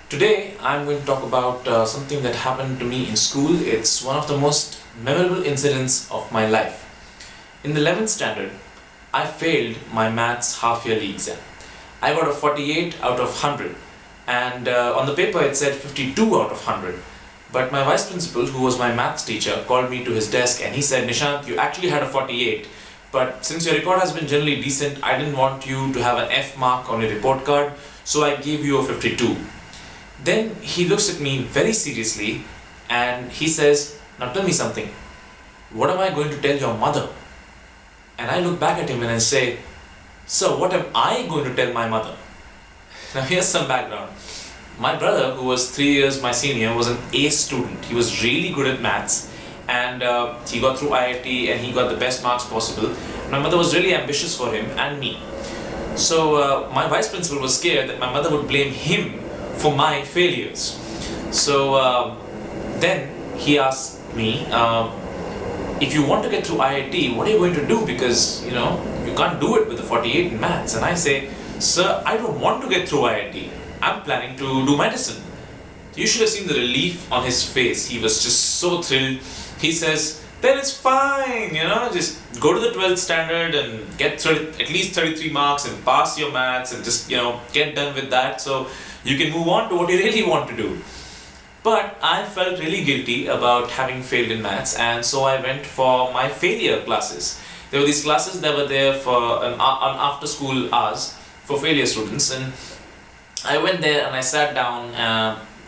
Today I'm going to talk about something that happened to me in school. It's one of the most memorable incidents of my life. In the 11th standard, I failed my maths half-yearly exam. I got a 48 out of 100 and on the paper it said 52 out of 100. But my vice principal, who was my maths teacher, called me to his desk and he said, "Nishant, you actually had a 48, but since your record has been generally decent, I didn't want you to have an F mark on your report card, so I gave you a 52. Then he looks at me very seriously and he says, "Now tell me something. What am I going to tell your mother?" And I look back at him and I say, "Sir, what am I going to tell my mother?" Now here's some background. My brother, who was 3 years my senior, was an A student. He was really good at maths and he got through IIT and he got the best marks possible. My mother was really ambitious for him and me. So my vice principal was scared that my mother would blame him for my failures. So then he asked me, if you want to get through IIT, what are you going to do? Because you can't do it with a 48 in maths. And I say, "Sir, I don't want to get through IIT. I'm planning to do medicine." You should have seen the relief on his face. He was just so thrilled. He says, "Then it's fine, just go to the 12th standard and get at least 33 marks and pass your maths and just, get done with that so you can move on to what you really want to do." But I felt really guilty about having failed in maths, and so I went for my failure classes. There were these classes that were there for on after school hours for failure students, and I went there and I sat down,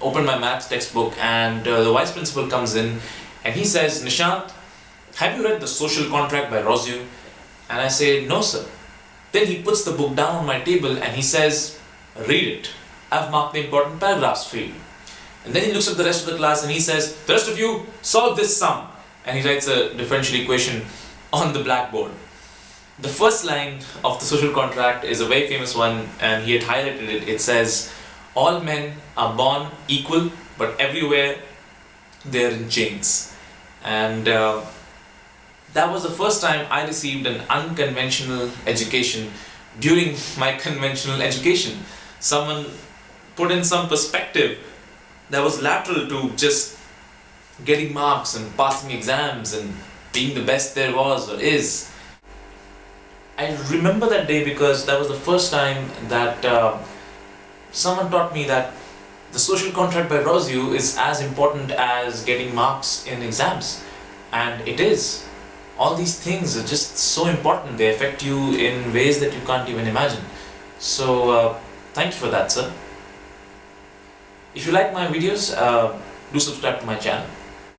opened my maths textbook, and the vice principal comes in and he says, "Nishant, have you read The Social Contract by Rousseau?" And I say, "No, sir." Then he puts the book down on my table and he says, "Read it. I've marked the important paragraphs for you." And then he looks at the rest of the class and he says, "The rest of you, solve this sum." And he writes a differential equation on the blackboard. The first line of The Social Contract is a very famous one and he had highlighted it. It says, "All men are born equal, but everywhere they are in chains." And that was the first time I received an unconventional education during my conventional education. Someone put in some perspective that was lateral to just getting marks and passing exams and being the best there was or is. I remember that day because that was the first time that someone taught me that the social contract by Rousseau is as important as getting marks in exams. And it is. All these things are just so important. They affect you in ways that you can't even imagine. So thank you for that, sir. If you like my videos, do subscribe to my channel.